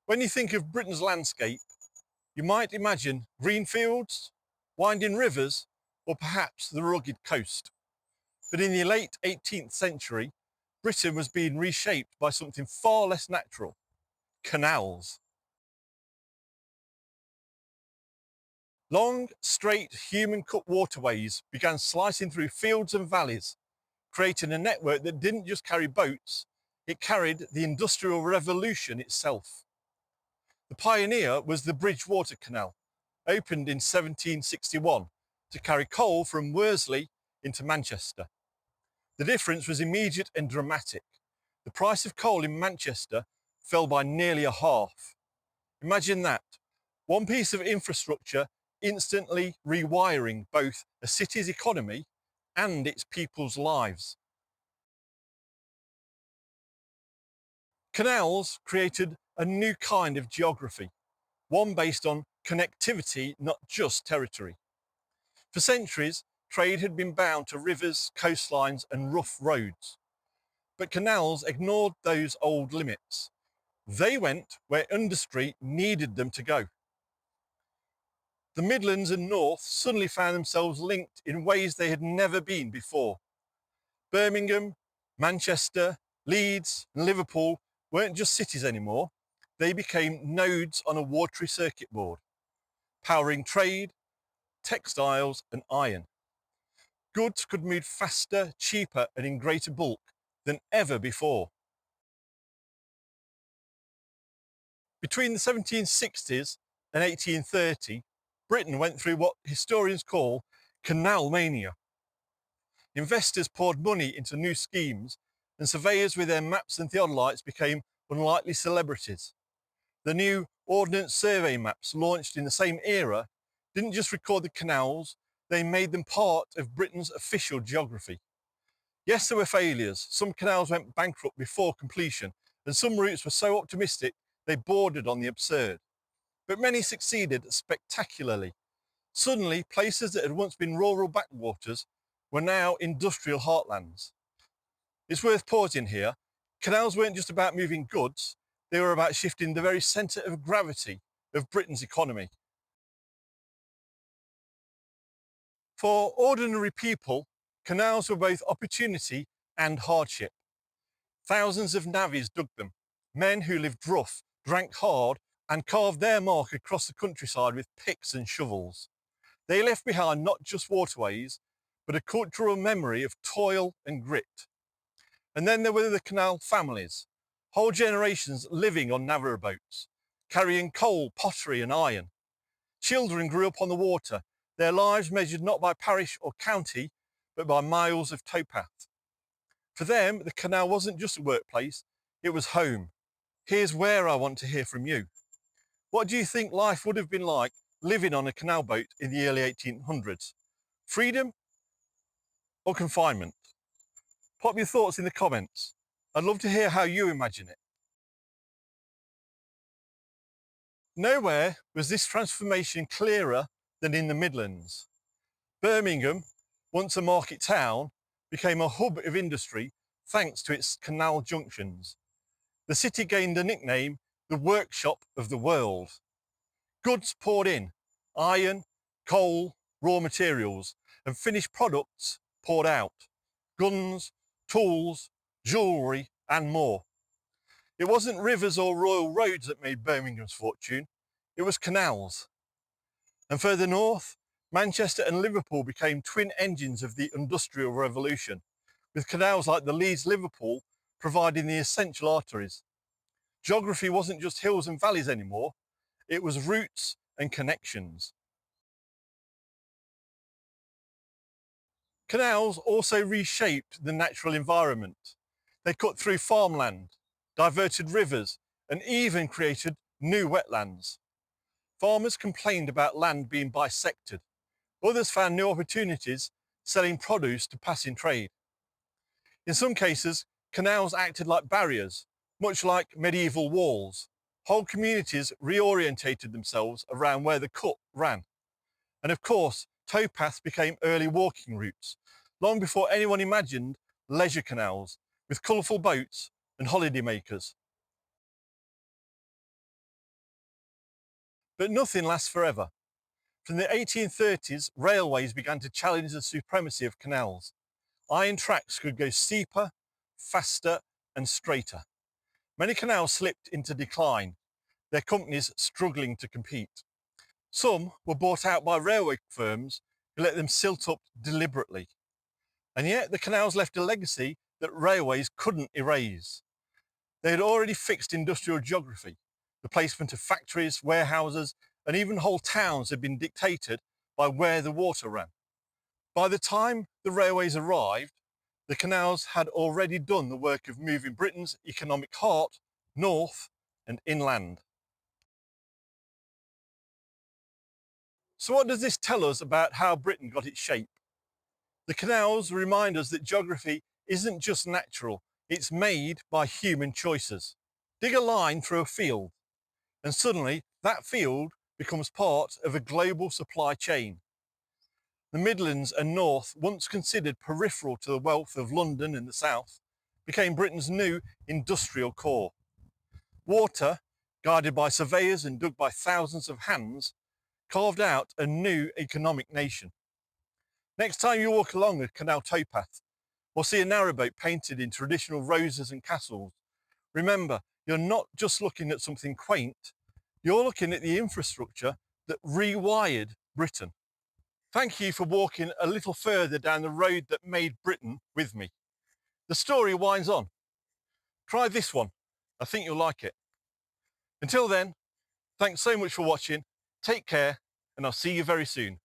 When you think of Britain's landscape, you might imagine green fields, winding rivers, or perhaps the rugged coast. But in the late 18th century, Britain was being reshaped by something far less natural: canals. Long, straight, human-cut waterways began slicing through fields and valleys, creating a network that didn't just carry boats, it carried the Industrial Revolution itself. The pioneer was the Bridgewater Canal, opened in 1761 to carry coal from Worsley into Manchester. The difference was immediate and dramatic. The price of coal in Manchester fell by nearly a half. Imagine that, one piece of infrastructure instantly rewiring both a city's economy and its people's lives. Canals created a new kind of geography, one based on connectivity, not just territory. For centuries, trade had been bound to rivers, coastlines, and rough roads. But canals ignored those old limits. They went where industry needed them to go. The Midlands and North suddenly found themselves linked in ways they had never been before. Birmingham, Manchester, Leeds, and Liverpool weren't just cities anymore. They became nodes on a watery circuit board, powering trade, textiles, and iron. Goods could move faster, cheaper, and in greater bulk than ever before. Between the 1760s and 1830, Britain went through what historians call Canal Mania. Investors poured money into new schemes, and surveyors with their maps and theodolites became unlikely celebrities. The new Ordnance Survey maps, launched in the same era, didn't just record the canals, they made them part of Britain's official geography. Yes, there were failures. Some canals went bankrupt before completion, and some routes were so optimistic they bordered on the absurd. But many succeeded spectacularly. Suddenly, places that had once been rural backwaters were now industrial heartlands. It's worth pausing here. Canals weren't just about moving goods, they were about shifting the very centre of gravity of Britain's economy. For ordinary people, canals were both opportunity and hardship. Thousands of navvies dug them, men who lived rough, drank hard, and carved their mark across the countryside with picks and shovels. They left behind not just waterways, but a cultural memory of toil and grit. And then there were the canal families, whole generations living on narrow boats, carrying coal, pottery, and iron. Children grew up on the water, their lives measured not by parish or county, but by miles of towpath. For them, the canal wasn't just a workplace, it was home. Here's where I want to hear from you. What do you think life would have been like living on a canal boat in the early 1800s? Freedom or confinement? Pop your thoughts in the comments. I'd love to hear how you imagine it. Nowhere was this transformation clearer than in the Midlands. Birmingham, once a market town, became a hub of industry thanks to its canal junctions. The city gained the nickname the workshop of the world. Goods poured in, iron, coal, raw materials, and finished products poured out. Guns, tools, jewellery, and more. It wasn't rivers or royal roads that made Birmingham's fortune, it was canals. And further north, Manchester and Liverpool became twin engines of the Industrial Revolution, with canals like the Leeds-Liverpool providing the essential arteries. Geography wasn't just hills and valleys anymore, it was routes and connections. Canals also reshaped the natural environment. They cut through farmland, diverted rivers, and even created new wetlands. Farmers complained about land being bisected. Others found new opportunities selling produce to passing trade. In some cases, canals acted like barriers, much like medieval walls. Whole communities reorientated themselves around where the cut ran. And of course, towpaths became early walking routes, long before anyone imagined leisure canals with colourful boats and holidaymakers. But nothing lasts forever. From the 1830s, railways began to challenge the supremacy of canals. Iron tracks could go steeper, faster and straighter. Many canals slipped into decline, their companies struggling to compete. Some were bought out by railway firms who let them silt up deliberately. And yet the canals left a legacy that railways couldn't erase. They had already fixed industrial geography. The placement of factories, warehouses, and even whole towns had been dictated by where the water ran. By the time the railways arrived, the canals had already done the work of moving Britain's economic heart north and inland. So what does this tell us about how Britain got its shape? The canals remind us that geography isn't just natural, it's made by human choices. Dig a line through a field, and suddenly that field becomes part of a global supply chain. The Midlands and North, once considered peripheral to the wealth of London in the south, became Britain's new industrial core. Water, guided by surveyors and dug by thousands of hands, carved out a new economic nation. Next time you walk along a canal towpath or see a narrowboat painted in traditional roses and castles, remember, you're not just looking at something quaint, you're looking at the infrastructure that rewired Britain. Thank you for walking a little further down the road that made Britain with me. The story winds on. Try this one. I think you'll like it. Until then, thanks so much for watching. Take care, and I'll see you very soon.